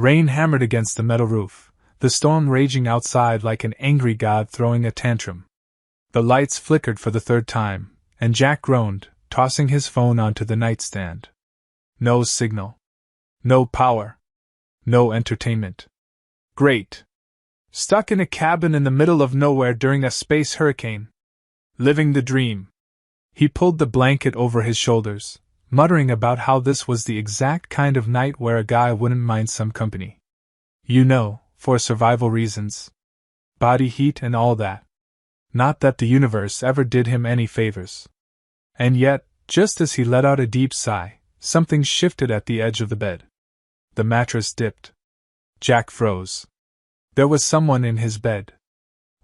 Rain hammered against the metal roof, the storm raging outside like an angry god throwing a tantrum. The lights flickered for the third time, and Jack groaned, tossing his phone onto the nightstand. No signal. No power. No entertainment. Great. Stuck in a cabin in the middle of nowhere during a space hurricane. Living the dream. He pulled the blanket over his shoulders, muttering about how this was the exact kind of night where a guy wouldn't mind some company. You know, for survival reasons. Body heat and all that. Not that the universe ever did him any favors. And yet, just as he let out a deep sigh, something shifted at the edge of the bed. The mattress dipped. Jack froze. There was someone in his bed.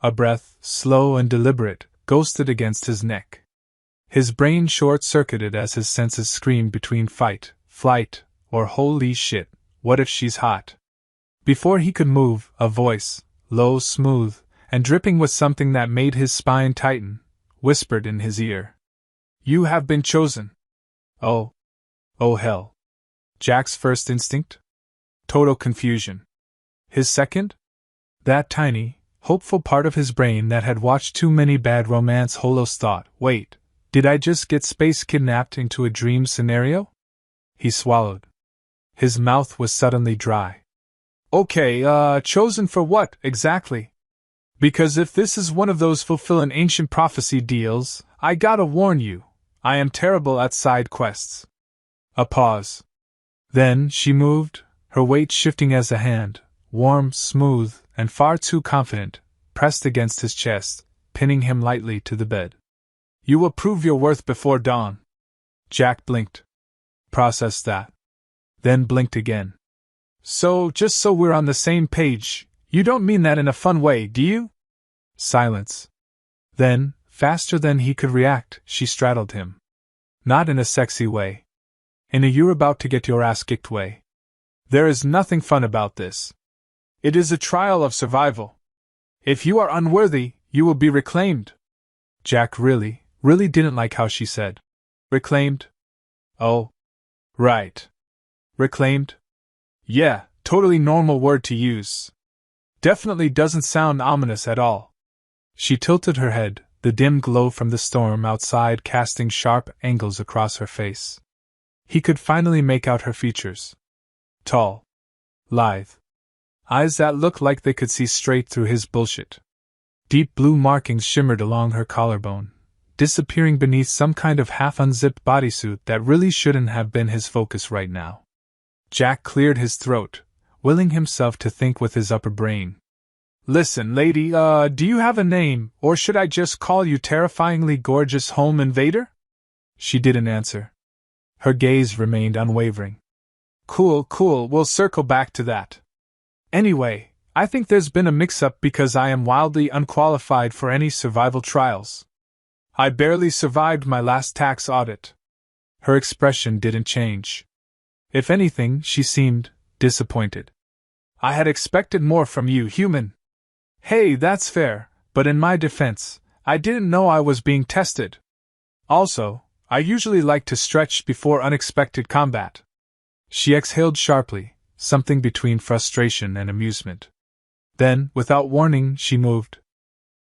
A breath, slow and deliberate, ghosted against his neck. His brain short-circuited as his senses screamed between fight, flight, or holy shit, what if she's hot? Before he could move, a voice, low, smooth, and dripping with something that made his spine tighten, whispered in his ear. You have been chosen. Oh. Oh hell. Jack's first instinct? Total confusion. His second? That tiny, hopeful part of his brain that had watched too many bad romance holos thought, wait, did I just get space kidnapped into a dream scenario? He swallowed. His mouth was suddenly dry. Okay, chosen for what, exactly? Because if this is one of those fulfill an ancient prophecy deals, I gotta warn you, I am terrible at side quests. A pause. Then she moved, her weight shifting as a hand, warm, smooth, and far too confident, pressed against his chest, pinning him lightly to the bed. You will prove your worth before dawn. Jack blinked. Processed that. Then blinked again. So, just so we're on the same page, you don't mean that in a fun way, do you? Silence. Then, faster than he could react, she straddled him. Not in a sexy way. In a you're about to get your ass kicked way. There is nothing fun about this. It is a trial of survival. If you are unworthy, you will be reclaimed. Jack really didn't like how she said. Reclaimed? Oh. Right. Reclaimed? Yeah, totally normal word to use. Definitely doesn't sound ominous at all. She tilted her head, the dim glow from the storm outside casting sharp angles across her face. He could finally make out her features. Tall. Lithe. Eyes that looked like they could see straight through his bullshit. Deep blue markings shimmered along her collarbone, disappearing beneath some kind of half-unzipped bodysuit that really shouldn't have been his focus right now. Jack cleared his throat, willing himself to think with his upper brain. Listen, lady, do you have a name, or should I just call you terrifyingly gorgeous home invader? She didn't answer. Her gaze remained unwavering. Cool, we'll circle back to that. Anyway, I think there's been a mix-up because I am wildly unqualified for any survival trials. I barely survived my last tax audit. Her expression didn't change. If anything, she seemed disappointed. I had expected more from you, human. Hey, that's fair, but in my defense, I didn't know I was being tested. Also, I usually like to stretch before unexpected combat. She exhaled sharply, something between frustration and amusement. Then, without warning, she moved.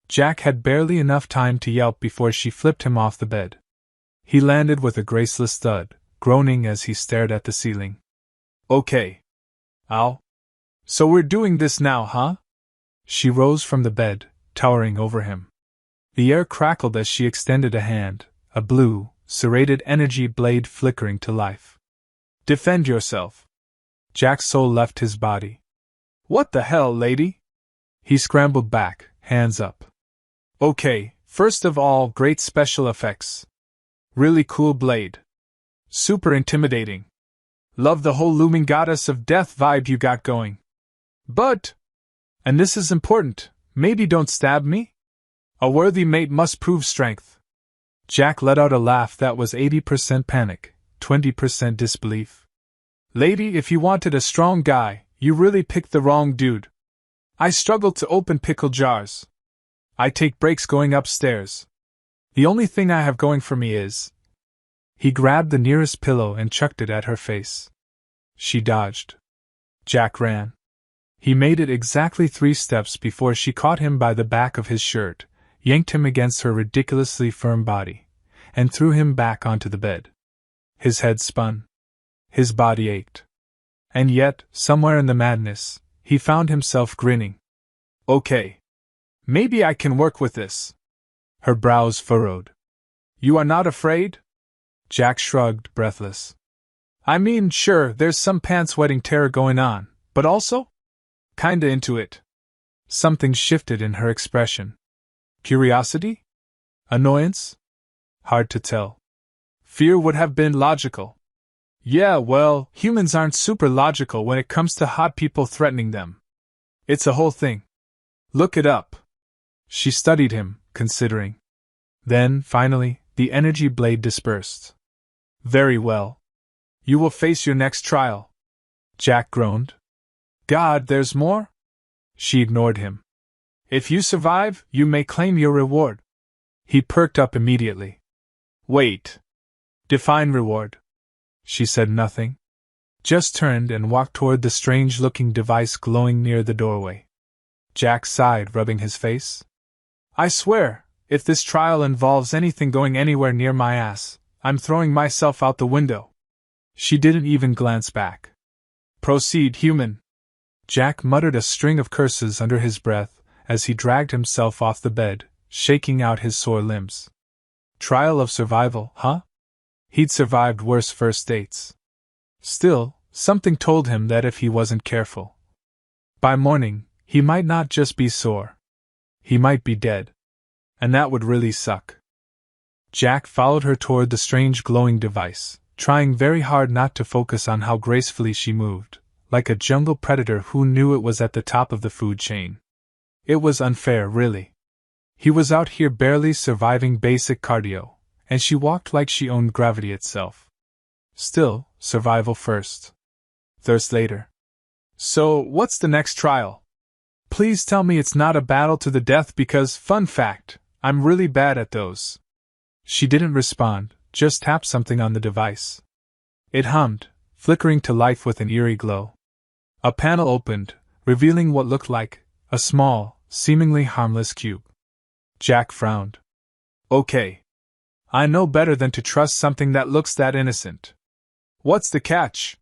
Jack had barely enough time to yelp before she flipped him off the bed. He landed with a graceless thud, groaning as he stared at the ceiling. Okay. Ow. So we're doing this now, huh? She rose from the bed, towering over him. The air crackled as she extended a hand, a blue, serrated energy blade flickering to life. Defend yourself. Jack's soul left his body. What the hell, lady? He scrambled back, hands up. Okay, first of all, great special effects. Really cool blade. Super intimidating. Love the whole looming goddess of death vibe you got going. But, and this is important, maybe don't stab me? A worthy mate must prove strength. Jack let out a laugh that was 80% panic, 20% disbelief. Lady, if you wanted a strong guy, you really picked the wrong dude. I struggle to open pickle jars. I take breaks going upstairs. The only thing I have going for me is... He grabbed the nearest pillow and chucked it at her face. She dodged. Jack ran. He made it exactly 3 steps before she caught him by the back of his shirt, yanked him against her ridiculously firm body, and threw him back onto the bed. His head spun. His body ached. And yet, somewhere in the madness, he found himself grinning. Okay. Maybe I can work with this. Her brows furrowed. You are not afraid? Jack shrugged, breathless. I mean, sure, there's some pants-wetting terror going on, but also? Kinda into it. Something shifted in her expression. Curiosity? Annoyance? Hard to tell. Fear would have been logical. Yeah, well, humans aren't super logical when it comes to hot people threatening them. It's a whole thing. Look it up. She studied him, considering. Then, finally, the energy blade dispersed. Very well. You will face your next trial. Jack groaned. God, there's more? She ignored him. If you survive, you may claim your reward. He perked up immediately. Wait. Define reward. She said nothing. Just turned and walked toward the strange-looking device glowing near the doorway. Jack sighed, rubbing his face. I swear, if this trial involves anything going anywhere near my ass, I'm throwing myself out the window. She didn't even glance back. Proceed, human. Jack muttered a string of curses under his breath as he dragged himself off the bed, shaking out his sore limbs. Trial of survival, huh? He'd survived worse first dates. Still, something told him that if he wasn't careful, by morning, he might not just be sore. He might be dead. And that would really suck. Jack followed her toward the strange glowing device, trying very hard not to focus on how gracefully she moved, like a jungle predator who knew it was at the top of the food chain. It was unfair, really. He was out here barely surviving basic cardio, and she walked like she owned gravity itself. Still, survival first. Thirst later. So, what's the next trial? Please tell me it's not a battle to the death because, fun fact, I'm really bad at those. She didn't respond, just tapped something on the device. It hummed, flickering to life with an eerie glow. A panel opened, revealing what looked like a small, seemingly harmless cube. Jack frowned. Okay. I know better than to trust something that looks that innocent. What's the catch?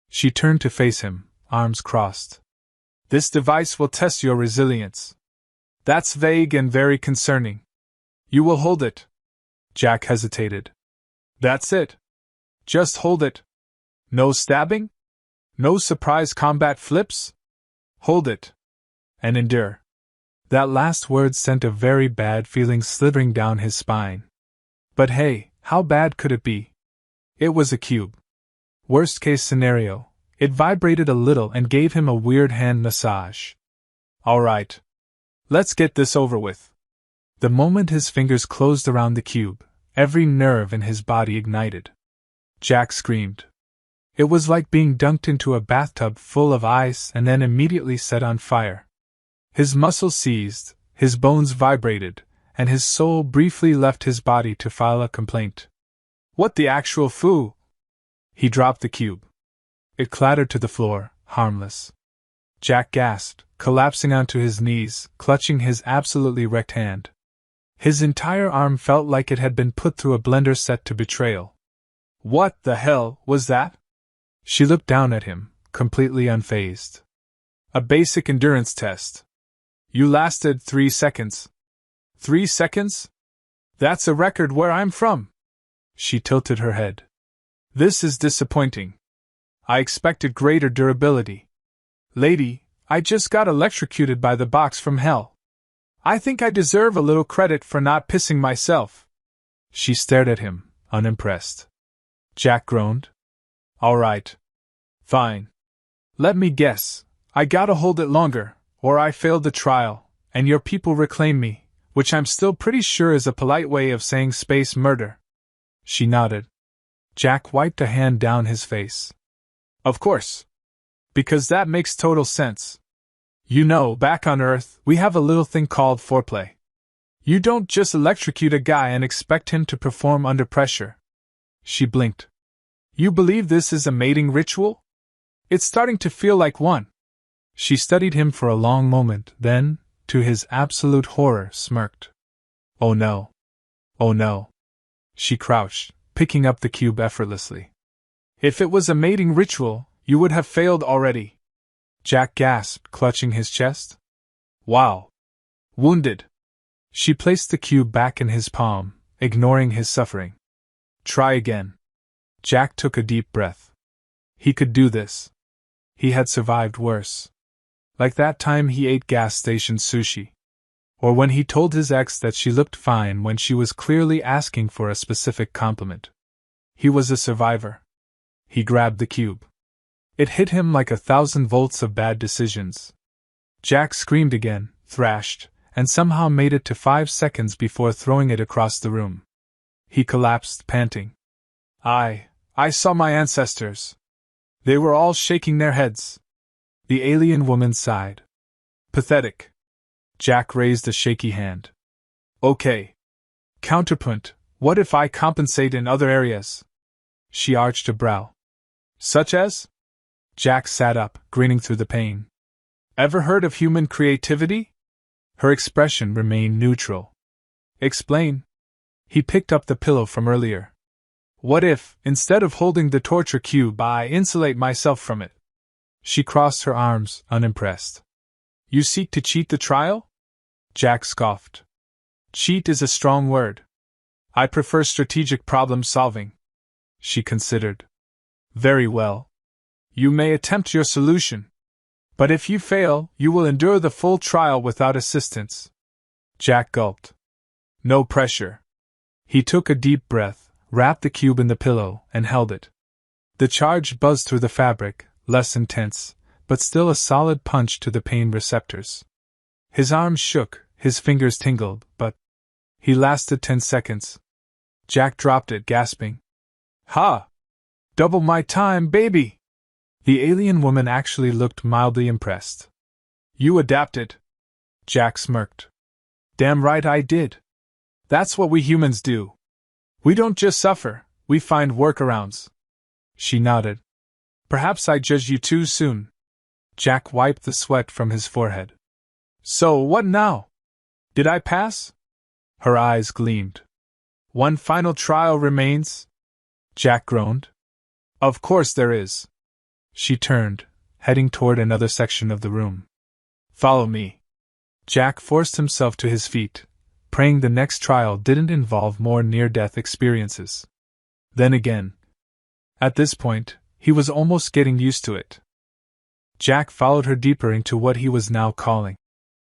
She turned to face him, arms crossed. This device will test your resilience. That's vague and very concerning. You will hold it. Jack hesitated. That's it. Just hold it. No stabbing? No surprise combat flips? Hold it. And endure. That last word sent a very bad feeling slithering down his spine. But hey, how bad could it be? It was a cube. Worst case scenario, it vibrated a little and gave him a weird hand massage. All right. Let's get this over with. The moment his fingers closed around the cube, every nerve in his body ignited. Jack screamed. It was like being dunked into a bathtub full of ice and then immediately set on fire. His muscles seized, his bones vibrated, and his soul briefly left his body to file a complaint. What the actual foo? He dropped the cube. It clattered to the floor, harmless. Jack gasped, collapsing onto his knees, clutching his absolutely wrecked hand. His entire arm felt like it had been put through a blender set to betrayal. What the hell was that? She looked down at him, completely unfazed. A basic endurance test. You lasted 3 seconds. 3 seconds? That's a record where I'm from. She tilted her head. This is disappointing. I expected greater durability. Lady, I just got electrocuted by the box from hell. I think I deserve a little credit for not pissing myself. She stared at him, unimpressed. Jack groaned. All right. Fine. Let me guess. I gotta hold it longer, or I failed the trial, and your people reclaim me, which I'm still pretty sure is a polite way of saying space murder. She nodded. Jack wiped a hand down his face. Of course. Because that makes total sense. You know, back on Earth, we have a little thing called foreplay. You don't just electrocute a guy and expect him to perform under pressure. She blinked. You believe this is a mating ritual? It's starting to feel like one. She studied him for a long moment, then, to his absolute horror, smirked. Oh no. Oh no. She crouched, picking up the cube effortlessly. If it was a mating ritual, you would have failed already. Jack gasped, clutching his chest. Wow. Wounded. She placed the cube back in his palm, ignoring his suffering. Try again. Jack took a deep breath. He could do this. He had survived worse. Like that time he ate gas station sushi. Or when he told his ex that she looked fine when she was clearly asking for a specific compliment. He was a survivor. He grabbed the cube. It hit him like 1,000 volts of bad decisions. Jack screamed again, thrashed, and somehow made it to 5 seconds before throwing it across the room. He collapsed, panting. I saw my ancestors. They were all shaking their heads. The alien woman sighed. Pathetic. Jack raised a shaky hand. Okay. Counterpoint, what if I compensate in other areas? She arched a brow. Such as? Jack sat up, grinning through the pain. Ever heard of human creativity? Her expression remained neutral. Explain. He picked up the pillow from earlier. What if, instead of holding the torture cube, I insulate myself from it? She crossed her arms, unimpressed. You seek to cheat the trial? Jack scoffed. Cheat is a strong word. I prefer strategic problem solving. She considered. Very well. You may attempt your solution. But if you fail, you will endure the full trial without assistance. Jack gulped. No pressure. He took a deep breath, wrapped the cube in the pillow, and held it. The charge buzzed through the fabric, less intense, but still a solid punch to the pain receptors. His arms shook, his fingers tingled, but he lasted 10 seconds. Jack dropped it, gasping. Ha! Double my time, baby! The alien woman actually looked mildly impressed. You adapted. Jack smirked. Damn right I did. That's what we humans do. We don't just suffer, we find workarounds. She nodded. Perhaps I judged you too soon. Jack wiped the sweat from his forehead. So what now? Did I pass? Her eyes gleamed. One final trial remains? Jack groaned. Of course there is. She turned, heading toward another section of the room. Follow me. Jack forced himself to his feet, praying the next trial didn't involve more near-death experiences. Then again. At this point, he was almost getting used to it. Jack followed her deeper into what he was now calling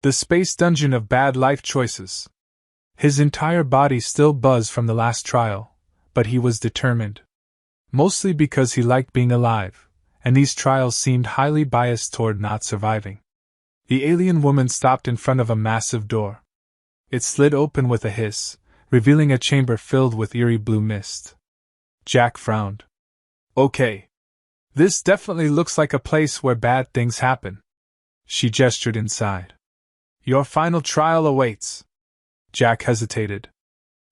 the space dungeon of bad life choices. His entire body still buzzed from the last trial, but he was determined. Mostly because he liked being alive, and these trials seemed highly biased toward not surviving. The alien woman stopped in front of a massive door. It slid open with a hiss, revealing a chamber filled with eerie blue mist. Jack frowned. Okay. This definitely looks like a place where bad things happen. She gestured inside. Your final trial awaits. Jack hesitated.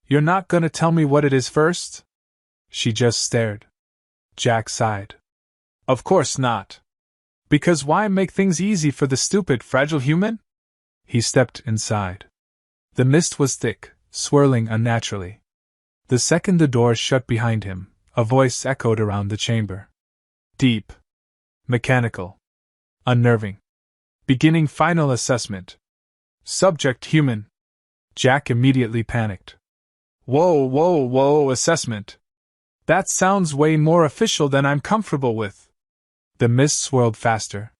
You're not gonna tell me what it is first? She just stared. Jack sighed. Of course not. Because why make things easy for the stupid, fragile human? He stepped inside. The mist was thick, swirling unnaturally. The second the door shut behind him, a voice echoed around the chamber. Deep. Mechanical. Unnerving. Beginning final assessment. Subject human. Jack immediately panicked. Whoa, assessment. That sounds way more official than I'm comfortable with. The mist swirled faster.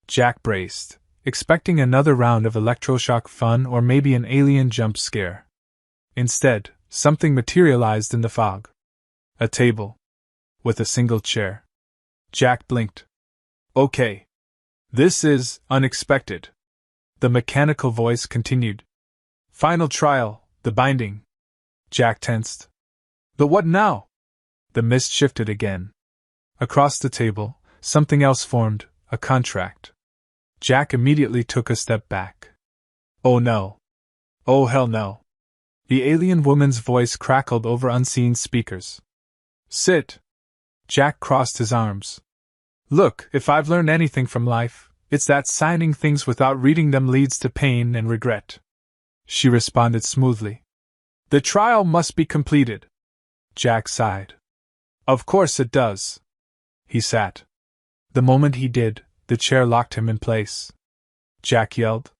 Jack braced, expecting another round of electroshock fun or maybe an alien jump scare. Instead, something materialized in the fog. A table. With a single chair. Jack blinked. Okay. This is unexpected. The mechanical voice continued. Final trial, the binding. Jack tensed. The what now? The mist shifted again. Across the table, something else formed, a contract. Jack immediately took a step back. Oh no. Oh hell no. The alien woman's voice crackled over unseen speakers. Sit. Jack crossed his arms. Look, if I've learned anything from life, it's that signing things without reading them leads to pain and regret. She responded smoothly. The trial must be completed. Jack sighed. Of course it does. He sat. The moment he did, the chair locked him in place. Jack yelled.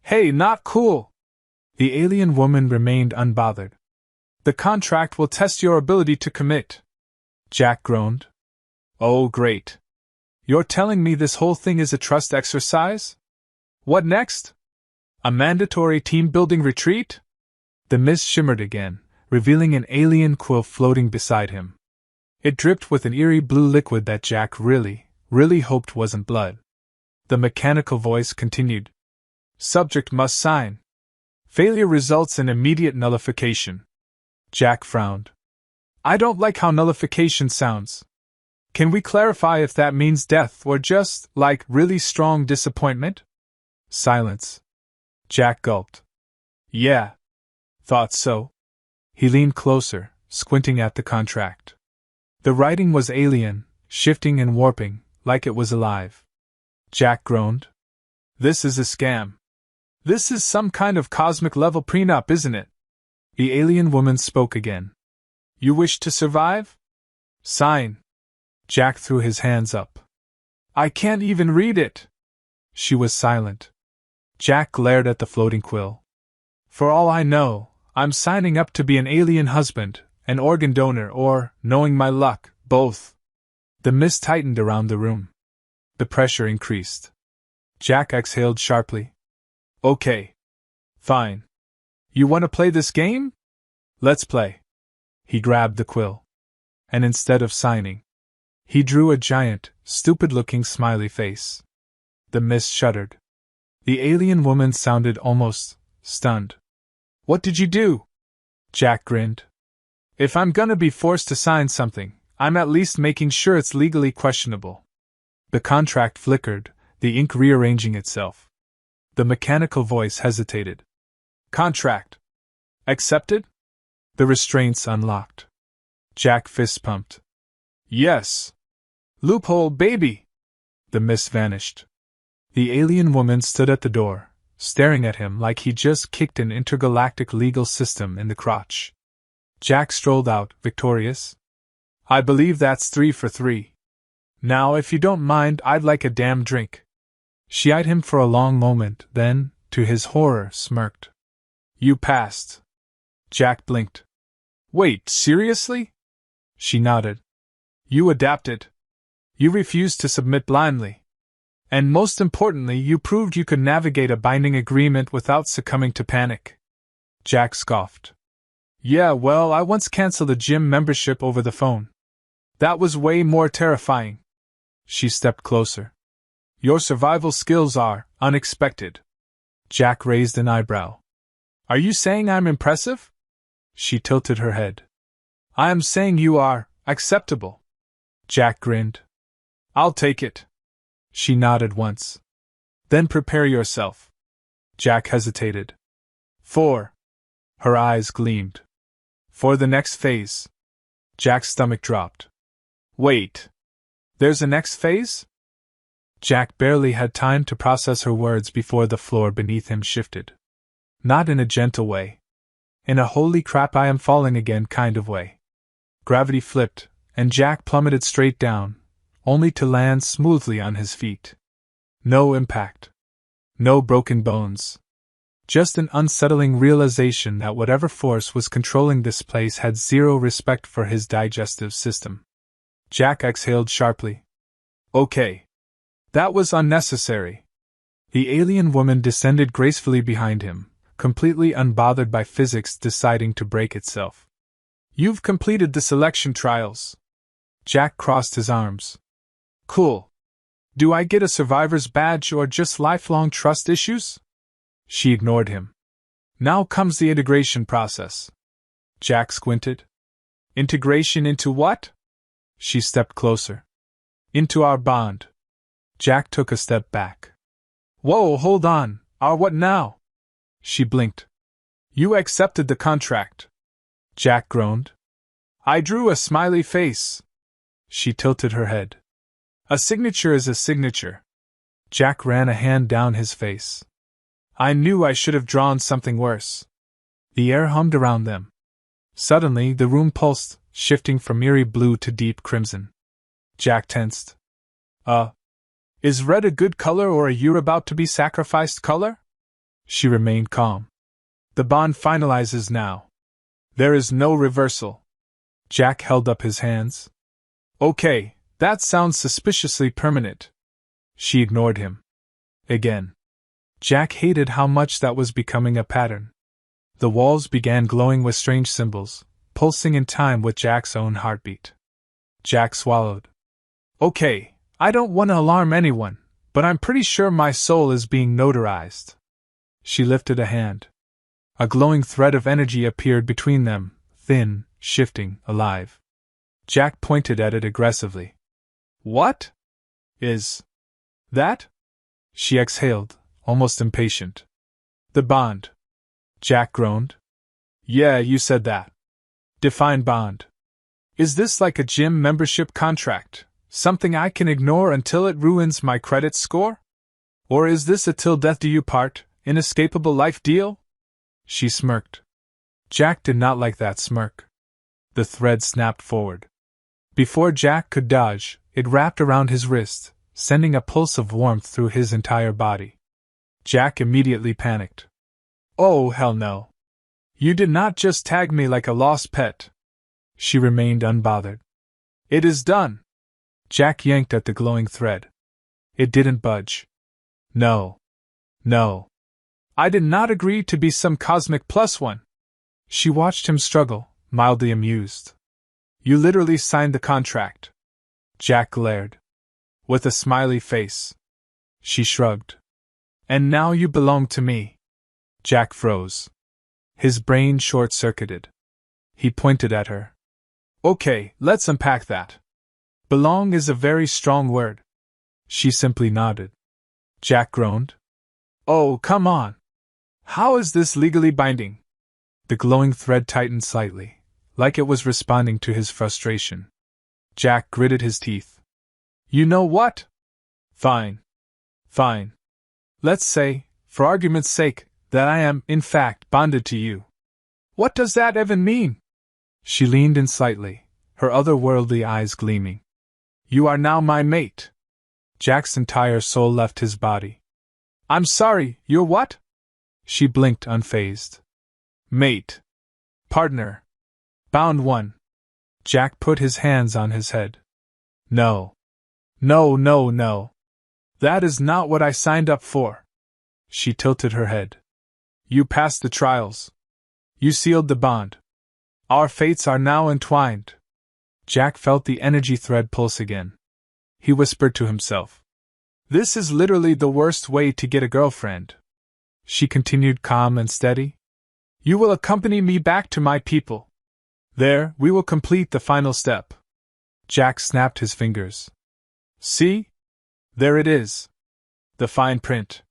Hey, not cool! The alien woman remained unbothered. The contract will test your ability to commit. Jack groaned. Oh, great. You're telling me this whole thing is a trust exercise? What next? A mandatory team-building retreat? The mist shimmered again, revealing an alien quill floating beside him. It dripped with an eerie blue liquid that Jack really hoped wasn't blood. The mechanical voice continued. Subject must sign. Failure results in immediate nullification. Jack frowned. I don't like how nullification sounds. Can we clarify if that means death or just, like, really strong disappointment? Silence. Jack gulped. Yeah. Thought so. He leaned closer, squinting at the contract. The writing was alien, shifting and warping, like it was alive. Jack groaned. This is a scam. This is some kind of cosmic-level prenup, isn't it? The alien woman spoke again. You wish to survive? Sign. Jack threw his hands up. I can't even read it. She was silent. Jack glared at the floating quill. For all I know, I'm signing up to be an alien husband, an organ donor, or, knowing my luck, both. The mist tightened around the room. The pressure increased. Jack exhaled sharply. Okay. Fine. You want to play this game? Let's play. He grabbed the quill. And instead of signing, he drew a giant, stupid-looking smiley face. The mist shuddered. The alien woman sounded almost stunned. What did you do? Jack grinned. If I'm gonna be forced to sign something, I'm at least making sure it's legally questionable. The contract flickered, the ink rearranging itself. The mechanical voice hesitated. Contract. Accepted? The restraints unlocked. Jack fist pumped. Yes. Loophole, baby! The mist vanished. The alien woman stood at the door, staring at him like he just kicked an intergalactic legal system in the crotch. Jack strolled out, victorious. I believe that's 3 for 3. Now, if you don't mind, I'd like a damn drink. She eyed him for a long moment, then, to his horror, smirked. You passed. Jack blinked. Wait, seriously? She nodded. You adapted. You refused to submit blindly. And most importantly, you proved you could navigate a binding agreement without succumbing to panic. Jack scoffed. Yeah, well, I once canceled a gym membership over the phone. That was way more terrifying. She stepped closer. Your survival skills are unexpected. Jack raised an eyebrow. Are you saying I'm impressive? She tilted her head. I am saying you are acceptable. Jack grinned. I'll take it. She nodded once. Then prepare yourself. Jack hesitated. For. Her eyes gleamed. For the next phase. Jack's stomach dropped. Wait. There's a next phase? Jack barely had time to process her words before the floor beneath him shifted. Not in a gentle way. In a holy crap I am falling again kind of way. Gravity flipped, and Jack plummeted straight down, only to land smoothly on his feet. No impact. No broken bones. Just an unsettling realization that whatever force was controlling this place had zero respect for his digestive system. Jack exhaled sharply. Okay. That was unnecessary. The alien woman descended gracefully behind him, completely unbothered by physics deciding to break itself. You've completed the selection trials. Jack crossed his arms. Cool. Do I get a survivor's badge or just lifelong trust issues? She ignored him. Now comes the integration process. Jack squinted. Integration into what? She stepped closer. Into our bond. Jack took a step back. Whoa, hold on, our what now? She blinked. You accepted the contract. Jack groaned. I drew a smiley face. She tilted her head. A signature is a signature. Jack ran a hand down his face. I knew I should have drawn something worse. The air hummed around them. Suddenly, the room pulsed, shifting from eerie blue to deep crimson. Jack tensed. Is red a good color or are you about to be sacrificed color? She remained calm. The bond finalizes now. There is no reversal. Jack held up his hands. Okay, that sounds suspiciously permanent. She ignored him. Again. Jack hated how much that was becoming a pattern. The walls began glowing with strange symbols, pulsing in time with Jack's own heartbeat. Jack swallowed. Okay, I don't want to alarm anyone, but I'm pretty sure my soul is being notarized. She lifted a hand. A glowing thread of energy appeared between them, thin, shifting, alive. Jack pointed at it aggressively. What is that? She exhaled, almost impatient. The bond. Jack groaned. Yeah, you said that. Define bond. Is this like a gym membership contract, something I can ignore until it ruins my credit score? Or is this a till death do you part, inescapable life deal? She smirked. Jack did not like that smirk. The thread snapped forward. Before Jack could dodge, it wrapped around his wrist, sending a pulse of warmth through his entire body. Jack immediately panicked. Oh, hell no. You did not just tag me like a lost pet. She remained unbothered. It is done. Jack yanked at the glowing thread. It didn't budge. No. No. I did not agree to be some cosmic plus one. She watched him struggle, mildly amused. You literally signed the contract. Jack glared. With a smiley face. She shrugged. And now you belong to me. Jack froze. His brain short-circuited. He pointed at her. Okay, let's unpack that. Belong is a very strong word. She simply nodded. Jack groaned. Oh, come on. How is this legally binding? The glowing thread tightened slightly, like it was responding to his frustration. Jack gritted his teeth. You know what? Fine. Fine. Let's say, for argument's sake, that I am, in fact, bonded to you. What does that even mean? She leaned in slightly, her otherworldly eyes gleaming. You are now my mate. Jack's entire soul left his body. I'm sorry, you're what? She blinked unfazed. Mate. Partner. Bound one. Jack put his hands on his head. No. No, no, no. That is not what I signed up for. She tilted her head. You passed the trials. You sealed the bond. Our fates are now entwined. Jack felt the energy thread pulse again. He whispered to himself. This is literally the worst way to get a girlfriend. She continued calm and steady. You will accompany me back to my people. There, we will complete the final step. Jack snapped his fingers. See? There it is. The fine print.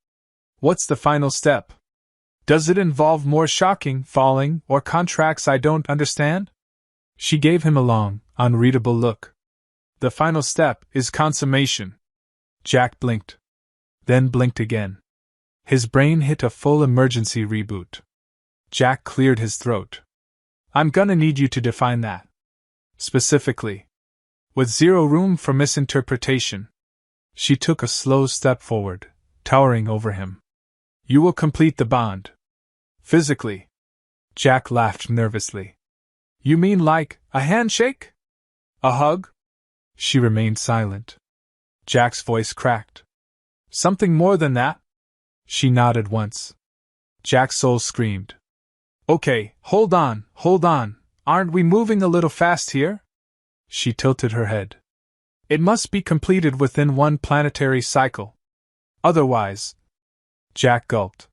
What's the final step? Does it involve more shocking, falling, or contracts I don't understand? She gave him a long, unreadable look. The final step is consummation. Jack blinked. Then blinked again. His brain hit a full emergency reboot. Jack cleared his throat. I'm gonna need you to define that. Specifically. With zero room for misinterpretation. She took a slow step forward, towering over him. You will complete the bond. Physically. Jack laughed nervously. You mean like a handshake? A hug? She remained silent. Jack's voice cracked. Something more than that? She nodded once. Jack's soul screamed. Okay, hold on, aren't we moving a little fast here? She tilted her head. It must be completed within one planetary cycle. Otherwise... Jack gulped.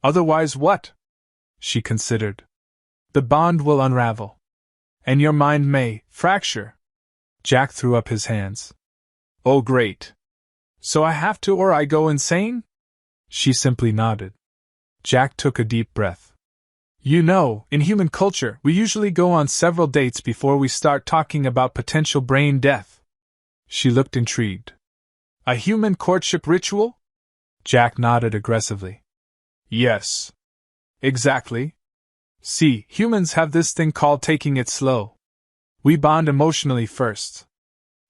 Otherwise what? She considered. The bond will unravel. And your mind may fracture. Jack threw up his hands. Oh great. So I have to or I go insane? She simply nodded. Jack took a deep breath. You know, in human culture, we usually go on several dates before we start talking about potential brain death. She looked intrigued. A human courtship ritual? Jack nodded aggressively. Yes. Exactly. See, humans have this thing called taking it slow. We bond emotionally first.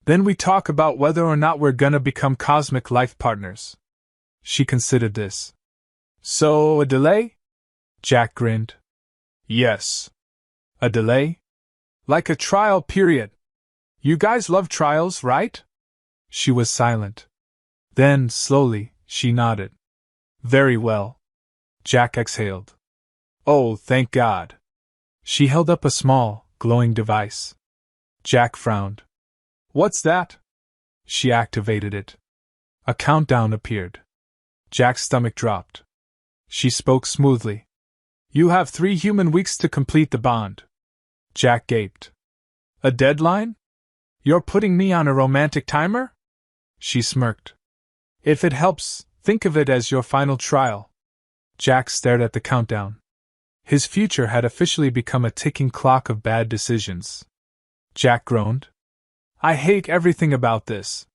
Then we talk about whether or not we're gonna become cosmic life partners. She considered this. So, a delay? Jack grinned. Yes. A delay? Like a trial period. You guys love trials, right? She was silent. Then, slowly, she nodded. Very well. Jack exhaled. Oh, thank God. She held up a small, glowing device. Jack frowned. What's that? She activated it. A countdown appeared. Jack's stomach dropped. She spoke smoothly. You have 3 human weeks to complete the bond. Jack gaped. A deadline? You're putting me on a romantic timer? She smirked. If it helps, think of it as your final trial. Jack stared at the countdown. His future had officially become a ticking clock of bad decisions. Jack groaned. I hate everything about this.